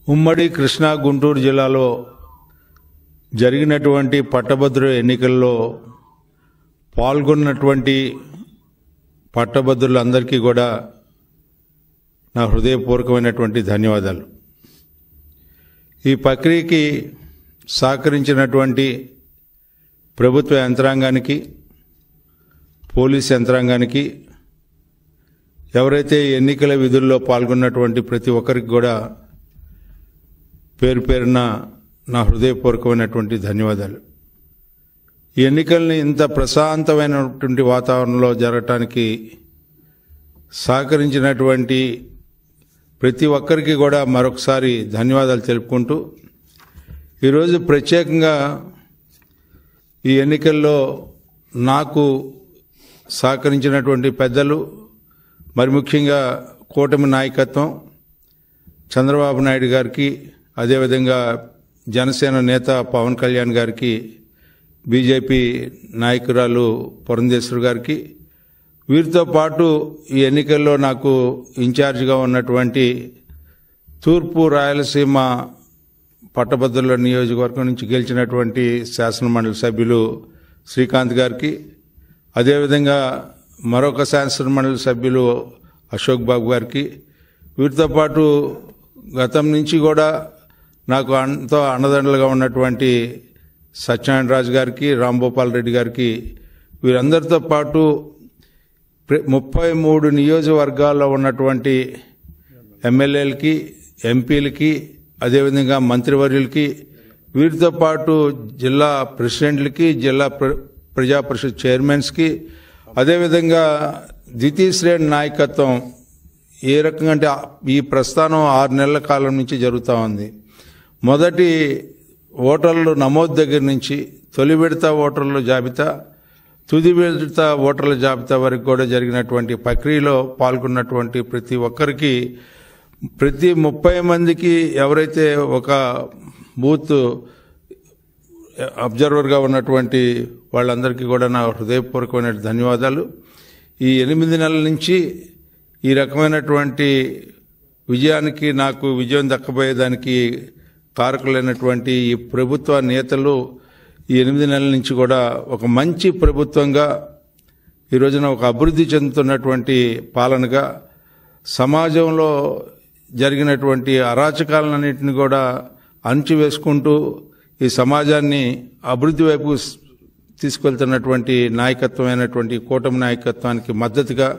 ఉమ్మడి కృష్ణా గుంటూరు జిల్లాలో జరిగినటువంటి పట్టభద్రుల ఎన్నికల్లో పాల్గొన్నటువంటి పట్టభద్రులందరికీ కూడా నా హృదయపూర్వకమైనటువంటి ధన్యవాదాలు. ఈ ప్రక్రియకి సహకరించినటువంటి ప్రభుత్వ యంత్రాంగానికి, పోలీస్ యంత్రాంగానికి, ఎవరైతే ఎన్నికల విధుల్లో పాల్గొన్నటువంటి ప్రతి ఒక్కరికి కూడా పేరు పేరున నా హృదయపూర్వకమైనటువంటి ధన్యవాదాలు. ఈ ఎన్నికల్ని ఇంత ప్రశాంతమైనటువంటి వాతావరణంలో జరగటానికి సహకరించినటువంటి ప్రతి ఒక్కరికి కూడా మరొకసారి ధన్యవాదాలు తెలుపుకుంటూ, ఈరోజు ప్రత్యేకంగా ఈ ఎన్నికల్లో నాకు సహకరించినటువంటి పెద్దలు, మరి ముఖ్యంగా కూటమి నాయకత్వం, చంద్రబాబు నాయుడు గారికి, అదేవిధంగా జనసేన నేత పవన్ కళ్యాణ్ గారికి, బీజేపీ నాయకురాలు పురంధేశ్వరి గారికి, వీరితో పాటు ఈ ఎన్నికల్లో నాకు ఇన్ఛార్జిగా ఉన్నటువంటి తూర్పు రాయలసీమ పట్టభద్రుల నియోజకవర్గం నుంచి గెలిచినటువంటి శాసనమండలి సభ్యులు శ్రీకాంత్ గారికి, అదేవిధంగా మరొక శాసనమండలి సభ్యులు అశోక్ బాబు గారికి, వీరితో పాటు గతం నుంచి కూడా నాకు ఎంతో అండదండలుగా ఉన్నటువంటి సత్యనారాయణ రాజు గారికి, రాంభూపాల్ రెడ్డి గారికి, వీరందరితో పాటు 33 నియోజకవర్గాల్లో ఉన్నటువంటి ఎమ్మెల్యేలకి, ఎంపీలకి, అదేవిధంగా మంత్రివర్యులకి, వీరితో పాటు జిల్లా ప్రెసిడెంట్లకి, జిల్లా ప్రజా పరిషత్ చైర్మన్స్కి, అదేవిధంగా ద్వితీయ శ్రేణి నాయకత్వం ఏ రకంగా అంటే ఈ ప్రస్థానం 6 నెలల కాలం నుంచి జరుగుతూ ఉంది. మొదటి ఓటర్లు నమోదు దగ్గర నుంచి తొలి విడత ఓటర్ల జాబితా, తుది విడత ఓటర్ల జాబితా వరకు కూడా జరిగినటువంటి ప్రక్రియలో పాల్గొన్నటువంటి ప్రతి ఒక్కరికి, ప్రతి 30 మందికి ఎవరైతే ఒక బూత్ అబ్జర్వర్గా ఉన్నటువంటి వాళ్ళందరికీ కూడా నా హృదయపూర్వకమైన ధన్యవాదాలు. ఈ 8 నెలల నుంచి ఈ రకమైనటువంటి విజయానికి, నాకు విజయం దక్కబోయేదానికి కారకులైనటువంటి ఈ ప్రభుత్వ నేతలు ఈ 8 నెలల నుంచి కూడా ఒక మంచి ప్రభుత్వంగా, ఈ రోజున ఒక అభివృద్ధి చెందుతున్నటువంటి పాలనగా, సమాజంలో జరిగినటువంటి అరాచకాలన్నింటినీ కూడా అణచివేసుకుంటూ ఈ సమాజాన్ని అభివృద్ధి వైపు తీసుకెళ్తున్నటువంటి నాయకత్వమైనటువంటి కూటమి నాయకత్వానికి మద్దతుగా